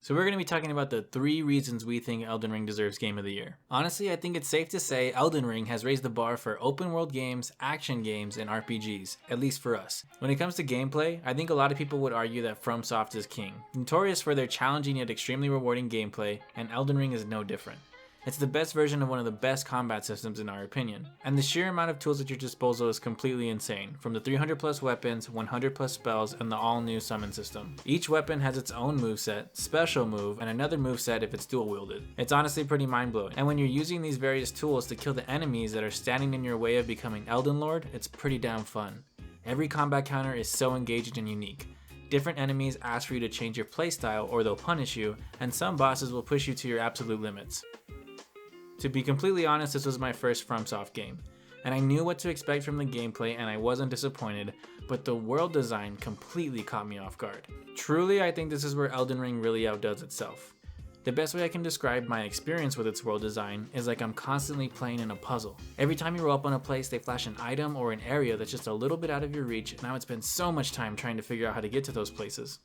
So we're going to be talking about the 3 reasons we think Elden Ring deserves Game of the Year. Honestly, I think it's safe to say Elden Ring has raised the bar for open world games, action games, and RPGs, at least for us. When it comes to gameplay, I think a lot of people would argue that FromSoft is king, notorious for their challenging yet extremely rewarding gameplay, and Elden Ring is no different. It's the best version of one of the best combat systems in our opinion, and the sheer amount of tools at your disposal is completely insane, from the 300 plus weapons, 100 plus spells, and the all new summon system. Each weapon has its own moveset, special move, and another moveset if it's dual wielded. It's honestly pretty mind blowing, and when you're using these various tools to kill the enemies that are standing in your way of becoming Elden Lord, it's pretty damn fun. Every combat counter is so engaging and unique. Different enemies ask for you to change your playstyle or they'll punish you, and some bosses will push you to your absolute limits. To be completely honest, this was my first FromSoft game, and I knew what to expect from the gameplay and I wasn't disappointed, but the world design completely caught me off guard. Truly, I think this is where Elden Ring really outdoes itself. The best way I can describe my experience with its world design is like I'm constantly playing in a puzzle. Every time you roll up on a place, they flash an item or an area that's just a little bit out of your reach, and I would spend so much time trying to figure out how to get to those places.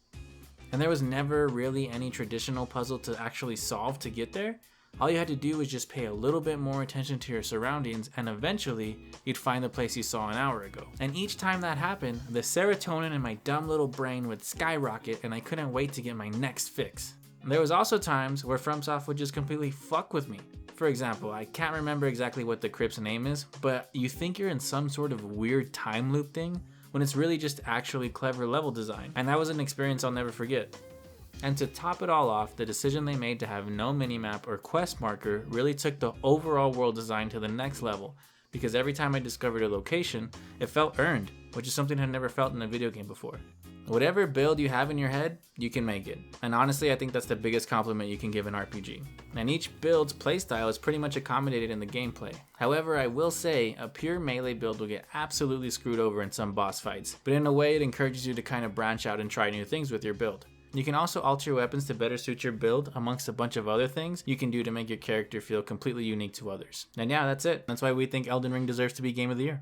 And there was never really any traditional puzzle to actually solve to get there. All you had to do was just pay a little bit more attention to your surroundings, and eventually you'd find the place you saw an hour ago. And each time that happened, the serotonin in my dumb little brain would skyrocket and I couldn't wait to get my next fix. There was also times where FromSoft would just completely fuck with me. For example, I can't remember exactly what the crypt's name is, but you think you're in some sort of weird time loop thing when it's really just actually clever level design. And that was an experience I'll never forget. And to top it all off, the decision they made to have no minimap or quest marker really took the overall world design to the next level, because every time I discovered a location, it felt earned, which is something I'd never felt in a video game before. Whatever build you have in your head, you can make it. And honestly, I think that's the biggest compliment you can give an RPG. And each build's playstyle is pretty much accommodated in the gameplay. However, I will say, a pure melee build will get absolutely screwed over in some boss fights, but in a way it encourages you to kind of branch out and try new things with your build. You can also alter your weapons to better suit your build, amongst a bunch of other things you can do to make your character feel completely unique to others. And yeah, that's it. That's why we think Elden Ring deserves to be Game of the Year.